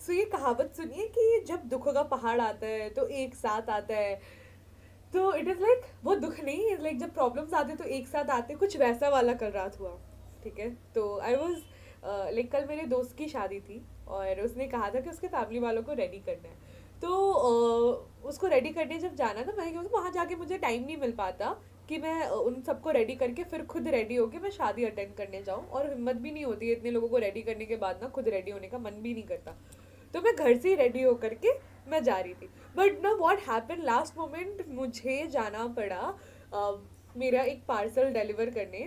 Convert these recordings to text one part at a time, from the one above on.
सो ये कहावत सुनिए कि जब दुखों का पहाड़ आता है तो एक साथ आता है। तो इट इज़ लाइक वो दुख नहीं, इज लाइक जब प्रॉब्लम्स आते तो एक साथ आते, कुछ वैसा वाला कल रात हुआ। ठीक है, तो आई वॉज लाइक कल मेरे दोस्त की शादी थी और उसने कहा था कि उसके फैमिली वालों को रेडी करना है। तो उसको रेडी करने जब जाना था, मैंने कहा वहाँ जाके मुझे टाइम नहीं मिल पाता कि मैं उन सबको रेडी करके फिर खुद रेडी होके मैं शादी अटेंड करने जाऊँ, और हिम्मत भी नहीं होती है इतने लोगों को रेडी करने के बाद ना, खुद रेडी होने का मन भी नहीं करता। तो मैं घर से ही रेडी होकर के मैं जा रही थी। बट ना व्हाट हैपन लास्ट मोमेंट, मुझे जाना पड़ा मेरा एक पार्सल डिलीवर करने।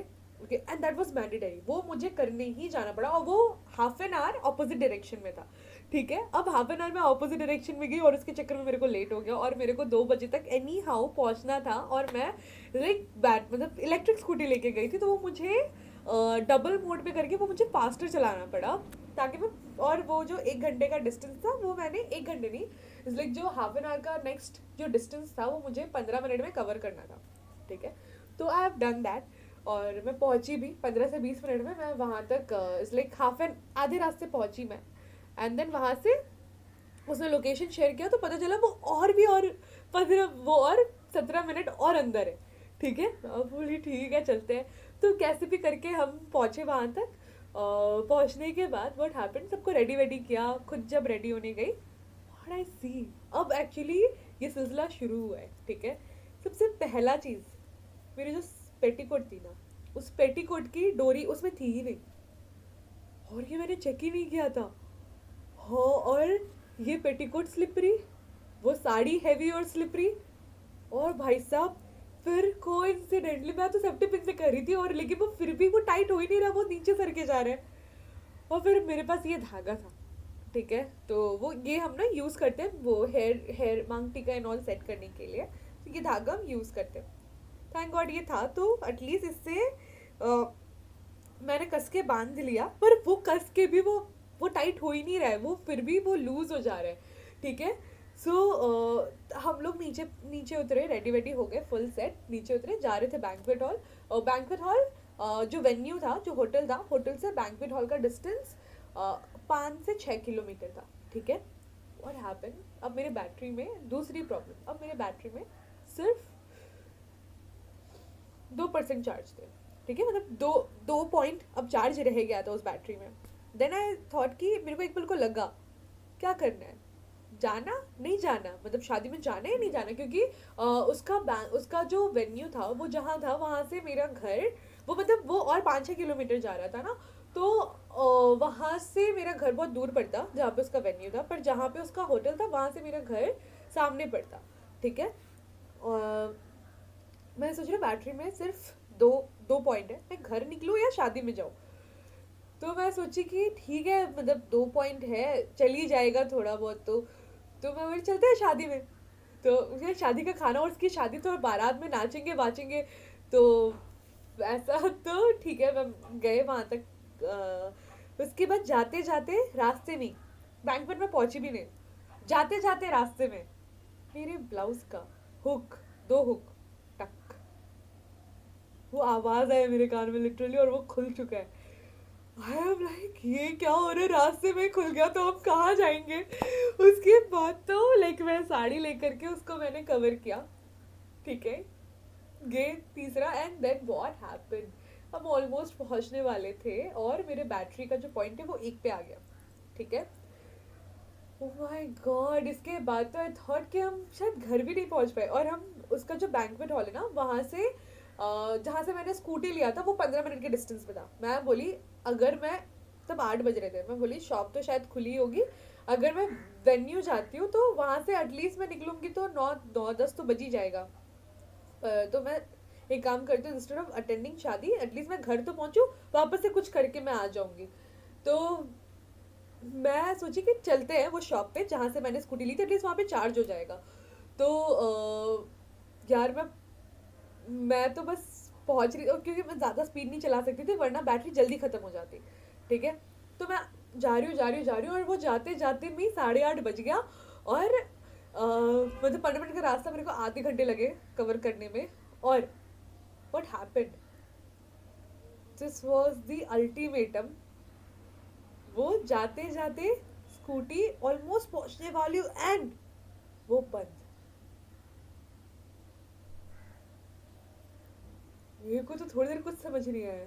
एंड दैट वाज मैंडेटरी, वो मुझे करने ही जाना पड़ा, और वो half an hour opposite direction में था। ठीक है, अब हाफ एन आवर में ऑपोजिट डायरेक्शन में गई और उसके चक्कर में मेरे को लेट हो गया, और मेरे को 2 बजे तक एनी हाउ पहुंचना था, और मैं लाइक बैट मतलब इलेक्ट्रिक स्कूटी लेके गई थी, तो वो मुझे डबल मोड पे करके वो मुझे फास्टर चलाना पड़ा, ताकि मैं, और वो जो 1 घंटे का डिस्टेंस था वो मैंने 1 घंटे नहीं, इट्स लाइक जो हाफ एन आवर का नेक्स्ट जो डिस्टेंस था वो मुझे 15 मिनट में कवर करना था। ठीक है, तो आई हैव डन दैट, और मैं पहुंची भी 15 से 20 मिनट में, मैं वहाँ तक इट्स लाइक हाफ एन आधे रास्ते पहुंची मैं। एंड देन वहाँ से उसने लोकेशन शेयर किया तो पता चला वो और भी, और 15 वो और 17 मिनट और अंदर है। ठीक है, अब बोली ठीक है चलते हैं। तो कैसे भी करके हम पहुंचे वहां तक। पहुंचने के बाद व्हाट हैपेंड, सबको रेडी वेडी किया, खुद जब रेडी होने गई, व्हाट आई सी, अब एक्चुअली ये सिलसिला शुरू हुआ है। ठीक है, सबसे पहला चीज, मेरी जो पेटीकोट थी ना, उस पेटीकोट की डोरी उसमें थी ही नहीं, और ये मैंने चेक ही नहीं किया था। हाँ, और ये पेटीकोट स्लिपरी, वो साड़ी हैवी और स्लिपरी, और भाई साहब फिर कोइंसिडेंटली मैं तो सेफ्टी पिन से कर रही थी, और लेकिन वो फिर भी वो टाइट हो ही नहीं रहा, वो नीचे सर के जा रहा है। और फिर मेरे पास ये धागा था। ठीक है, तो वो ये हम ना यूज़ करते हैं वो हेयर हेयर मांग टीका एंड ऑल सेट करने के लिए, तो ये धागा हम यूज़ करते हैं। थैंक गॉड ये था, तो एटलीस्ट इससे मैंने कस के बांध लिया, पर वो कस के भी वो टाइट हो ही नहीं रहा है, वो फिर भी वो लूज हो जा रहा है। ठीक है, सो हम लोग नीचे नीचे उतरे, रेडी वेडी हो गए, फुल सेट, नीचे उतरे, जा रहे थे बैंक्वेट हॉल। और बैंक्वेट हॉल जो वेन्यू था, जो होटल था, होटल से बैंक्वेट हॉल का डिस्टेंस 5 से 6 किलोमीटर था। ठीक है, और हैपन, अब मेरे बैटरी में दूसरी प्रॉब्लम, अब मेरे बैटरी में सिर्फ 2% चार्ज थे। ठीक है, मतलब दो दो पॉइंट अब चार्ज रह गया था उस बैटरी में। देन आई थॉट कि मेरे को एक पल को लगा क्या करना है, जाना नहीं जाना, मतलब शादी में जाना है नहीं जाना, क्योंकि उसका जो वेन्यू था, वो जहाँ था वहाँ से मेरा घर, वो मतलब वो और 5-6 किलोमीटर जा रहा था ना, तो वहाँ से मेरा घर बहुत दूर पड़ता जहाँ पे उसका वेन्यू था, पर जहाँ पे उसका होटल था वहाँ से मेरा घर सामने पड़ता। ठीक है, और मैं सोच रही हूँ बैटरी में सिर्फ दो दो पॉइंट है, मैं घर निकलूँ या शादी में जाऊँ। तो मैं सोची कि ठीक है, मतलब 2 पॉइंट है, चल ही जाएगा थोड़ा बहुत। तो मैं बोली चलते हैं शादी में। तो ये शादी का खाना, और उसकी शादी तो बारात में नाचेंगे वाचेंगे, तो ऐसा तो ठीक है, मैं गए वहाँ तक। उसके बाद जाते जाते रास्ते में, बैंकवेट में पहुंची भी नहीं, जाते जाते रास्ते में मेरे ब्लाउज का हुक, 2 हुक टक, वो आवाज आया मेरे कान में लिटरली, और वो खुल चुका है। आई एम लाइक ये क्या हो रहा है, रास्ते में खुल गया तो हम कहाँ जाएंगे। उसके बाद तो लाइक मैं साड़ी लेकर के उसको मैंने कवर किया। ठीक है, ये तीसरा, एंड देन व्हाट हैपेंड, हम ऑलमोस्ट पहुंचने वाले थे, और मेरे बैटरी का जो पॉइंट है वो 1 पे आ गया। ठीक है, ओह माय गॉड, इसके बाद तो आई थॉट कि हम शायद घर भी नहीं पहुंच पाए, और हम उसका जो बैंक्वेट हॉल है ना, वहाँ से जहाँ से मैंने स्कूटी लिया था वो 15 मिनट के डिस्टेंस पे था। मैं बोली अगर मैं, तब 8 बज रहे थे, मैं बोली शॉप तो शायद खुली होगी, अगर मैं वेन्यू जाती हूँ तो वहाँ से एटलीस्ट मैं निकलूंगी तो 9-10 तो बज ही जाएगा। तो मैं एक काम करती हूँ, इंस्टेड ऑफ अटेंडिंग शादी, एटलीस्ट मैं घर तो पहुँचूँ, वापस से कुछ करके मैं आ जाऊंगी। तो मैं सोची कि चलते हैं वो शॉप पे जहाँ से मैंने स्कूटी ली थी, एटलीस्ट वहाँ पे चार्ज हो जाएगा। तो यार मैं तो बस पहुंच रही, और क्योंकि मैं ज़्यादा स्पीड नहीं चला सकती थी वरना बैटरी जल्दी ख़त्म हो जाती। ठीक है, तो मैं जा रही हूँ जा रही हूँ जा रही हूँ, और वो जाते जाते भी 8:30 बज गया, और मतलब 15 मिनट का रास्ता मेरे को आधे घंटे लगे कवर करने में। और what happened, this was the ultimatum, वो जाते जाते स्कूटी ऑलमोस्ट पहुंचने वाली हूँ एंड वो बंद। मेरे को तो थोड़ी देर कुछ समझ नहीं आया।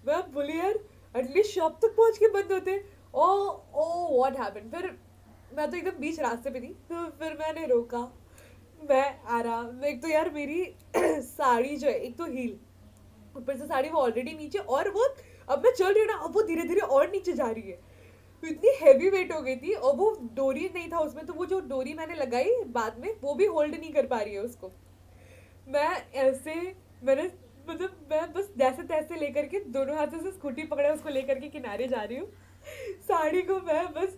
मैं बोली यार एटलीस्ट शॉप तक पहुंच के बंद होते। ओ ओ व्हाट हैपेंड फिर। मैं तो एकदम बीच रास्ते पे थी तो फिर मैंने रोका। मैं आराम, एक तो यार मेरी साड़ी जो है, एक तो हील, ऊपर से साड़ी वो ऑलरेडी नीचे, और वो अब मैं चल रही हूँ ना, अब वो धीरे धीरे और नीचे जा रही है। तो इतनी हैवी वेट हो गई थी, और वो डोरी नहीं था उसमें, तो वो जो डोरी मैंने लगाई बाद में वो भी होल्ड नहीं कर पा रही है उसको। मैं ऐसे, मैंने मतलब मैं बस जैसे तैसे लेकर के दोनों हाथों से स्कूटी पकड़ा, उसको लेकर के किनारे जा रही हूँ। साड़ी को मैं बस,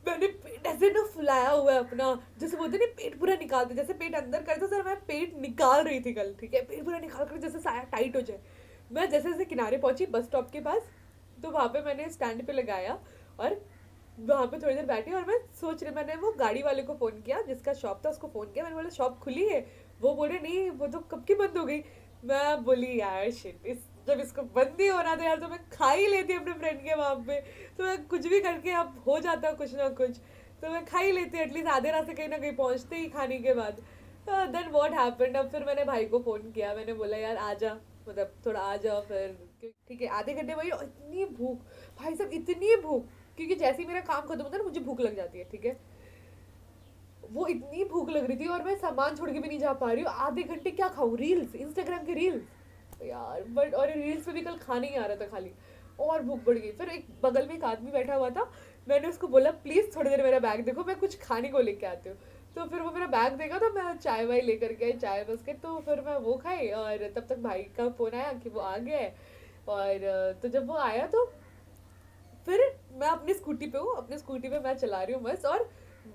मैंने पेट ऐसे ना फुलाया हुआ है अपना, जैसे बोलते ना पेट पूरा निकालते, जैसे पेट अंदर करते सर, मैं पेट निकाल रही थी कल, ठीक है, पेट पूरा निकाल कर जैसे साया टाइट हो जाए। मैं जैसे जैसे किनारे पहुंची बस स्टॉप के पास, तो वहां पे मैंने स्टैंड पे लगाया, और वहां पे थोड़ी देर बैठी, और मैं सोच रही, मैंने वो गाड़ी वाले को फोन किया जिसका शॉप था, उसको फोन किया, मैंने बोला शॉप खुली है? वो बोले नहीं, वो तो कब की बंद हो गई। मैं बोली यार शिट, इस जब इसको बंद ही होना था यार, तो मैं खा ही लेती अपने फ्रेंड के वहां पे। तो मैं कुछ भी करके अब हो जाता कुछ ना कुछ, तो मैं खा ही लेती एटलीस्ट आधे रास्ते कहीं ना कहीं पहुंचते ही खाने के बाद। देन व्हाट हैपेंड, अब फिर मैंने भाई को फोन किया, मैंने बोला यार आ जा, मतलब थोड़ा आ जाओ फिर, ठीक है आधे घंटे वही, और इतनी भूख, भाई साहब इतनी भूख, क्योंकि जैसे ही मेरा काम खत्म होता है ना मुझे भूख लग जाती है, ठीक है। वो इतनी भूख लग रही थी, और मैं सामान छोड़ के भी नहीं जा पा रही हूँ, आधे घंटे क्या खाऊं, रील्स, इंस्टाग्राम के रील्स, तो यार बट, और रील्स पे भी कल खाने ही आ रहा था खाली, और भूख बढ़ गई। फिर एक बगल में एक आदमी बैठा हुआ था, मैंने उसको बोला प्लीज थोड़ी देर मेरा बैग देखो, मैं कुछ खाने को लेके आती हूँ। तो फिर वो मेरा बैग देखा, तो मैं चाय वाय लेकर के आई, चाय बिस्किट, तो फिर मैं वो खाई, और तब तक भाई का फोन आया कि वो आ गया है। और तो जब वो आया, तो फिर मैं अपनी स्कूटी पे हूँ, अपनी स्कूटी पे मैं चला रही हूँ बस, और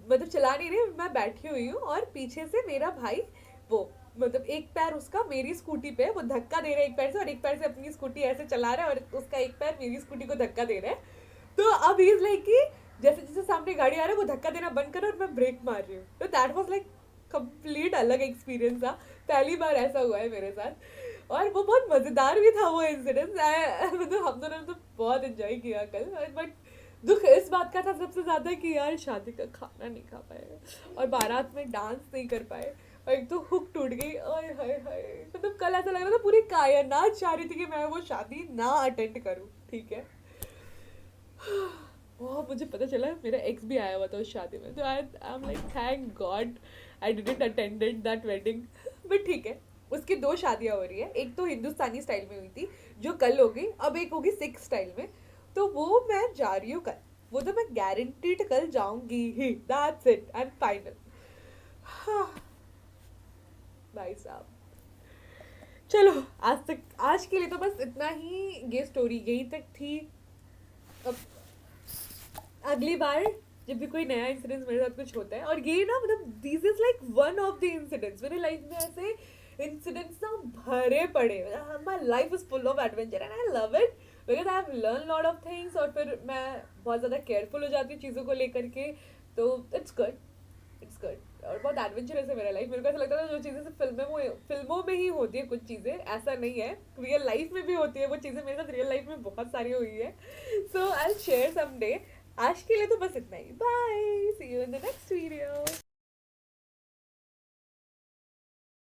मतलब चला नहीं रही, मैं बैठी हुई हूँ, और पीछे से मेरा भाई, वो मतलब एक पैर उसका मेरी स्कूटी पे, वो धक्का दे रहा है एक पैर से, और एक पैर से अपनी स्कूटी ऐसे चला रहा है, और उसका एक पैर मेरी स्कूटी को धक्का दे रहा है। तो अब इज लाइक कि जैसे जैसे सामने गाड़ी आ रहा है, वो धक्का देना बंद कर, और मैं ब्रेक मार रही हूँ, तो दैट वाज लाइक कंप्लीट अलग एक्सपीरियंस था। पहली बार ऐसा हुआ है मेरे साथ, और वो बहुत मजेदार भी था वो इंसिडेंस। मतलब हम दोनों ने तो बहुत एंजॉय किया कल, बट दुख इस बात का था सबसे ज्यादा कि यार शादी का खाना नहीं खा पाए, और बारात में डांस नहीं कर पाए, और एक तो हुक टूट गई, ओए हाय हाय, मतलब कल ऐसा लग रहा था पूरी कायनात चाह रही थी कि मैं वो शादी ना अटेंड करूं, ठीक है। ओह मुझे पता चला मेरा एक्स भी आया हुआ था उस शादी में, तो I am like thank God I didn't attended that wedding. But ठीक है, उसकी दो शादियां हो रही है, एक तो हिंदुस्तानी स्टाइल में हुई थी जो कल होगी, अब एक होगी सिख स्टाइल में, तो वो मैं जा रही हूँ कल, वो तो मैं गारंटीड कल जाऊंगी ही, दैट्स इट एंड फाइनल। भाई साहब, चलो आज तक, आज के लिए तो बस इतना ही, ये स्टोरी यहीं तक थी। अब अगली बार जब भी कोई नया इंसिडेंट मेरे साथ कुछ होता है, और ये ना मतलब this is like one of the incidents मेरे लाइफ में, ऐसे इंसिडेंट्स ना भरे पड़े, my life is full of adventure and I love it, because I have learn lot of things, और फिर मैं बहुत ज़्यादा केयरफुल हो जाती हूँ चीज़ों को लेकर के, तो इट्स गुड, इट्स गुड, और बहुत एडवेंचरस है मेरा लाइफ। मेरे को ऐसा लगता था जो चीज़ें सिर्फ फिल्मों में ही होती है, कुछ चीज़ें ऐसा नहीं है, रियल लाइफ में भी होती है वो चीज़ें, मेरे साथ रियल लाइफ में बहुत सारी हुई है। So I share some day. आज के लिए तो बस इतना ही, bye, see you in the next video.